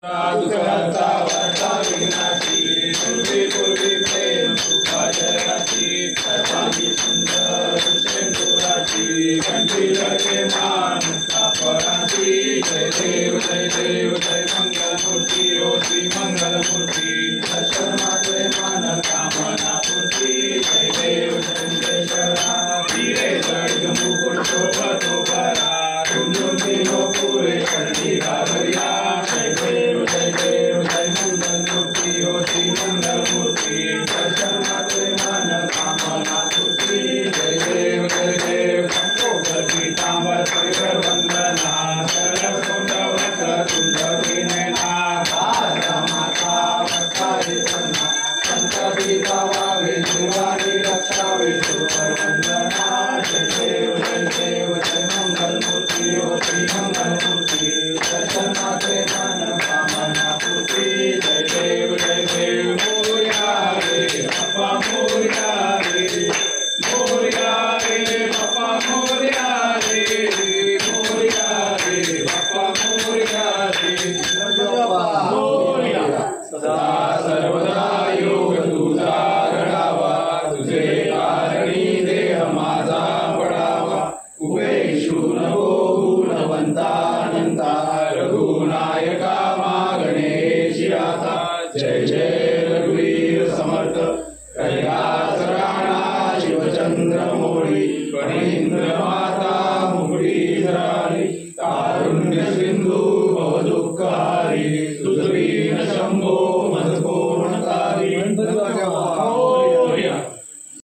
साधुकर्ता वर्ता विघ्नाची पूर्वी पूर्वी प्रेम कृपाजयाची सर्वांगी सुंदर सिंधुराची कंठी लगे मान मुक्तापराची जय देव जय मंगलमूर्ती ओ श्री मंगलमूर्ती दर्शन मात्रे मान कामना पूर्ती जय देव चंद्रेश्वरा धीरे जड़ मुकुट शोभतो बरा रुंदुंदिनो पूरे करणी घाबरिया जय देव जय मंगलमूर्ती ओ श्री मंगलमूर्ती दर्शन मात्रे मन कामना पूर्ती जय देव संकोच पीतांबर परिकर वंदना सरल सुंदर सुंदरी नैना राधा माता भक्तारी सन्ना संत गीता वावे शिवानी रक्षावे सुपर वंदना जय देव जय मंगलमूर्ती ओ श्री मंगलमूर्ती दर्शन मात्रे मन कामना पूर्ती जय देव मोरया रे बाप्पा मोरया रे बाप्पा मोरया रे बाप्पा मोरया रे मोरया सदा सर्वदा योग तुझा घडावा तुझे कारणी देह माझा पडावा उपेक्षु नको गुणवंतानंता रघुनायका मागणे आता जय रघुवीर समर्थ कैलास राणा शिवचंद्र मोळी फणींद्र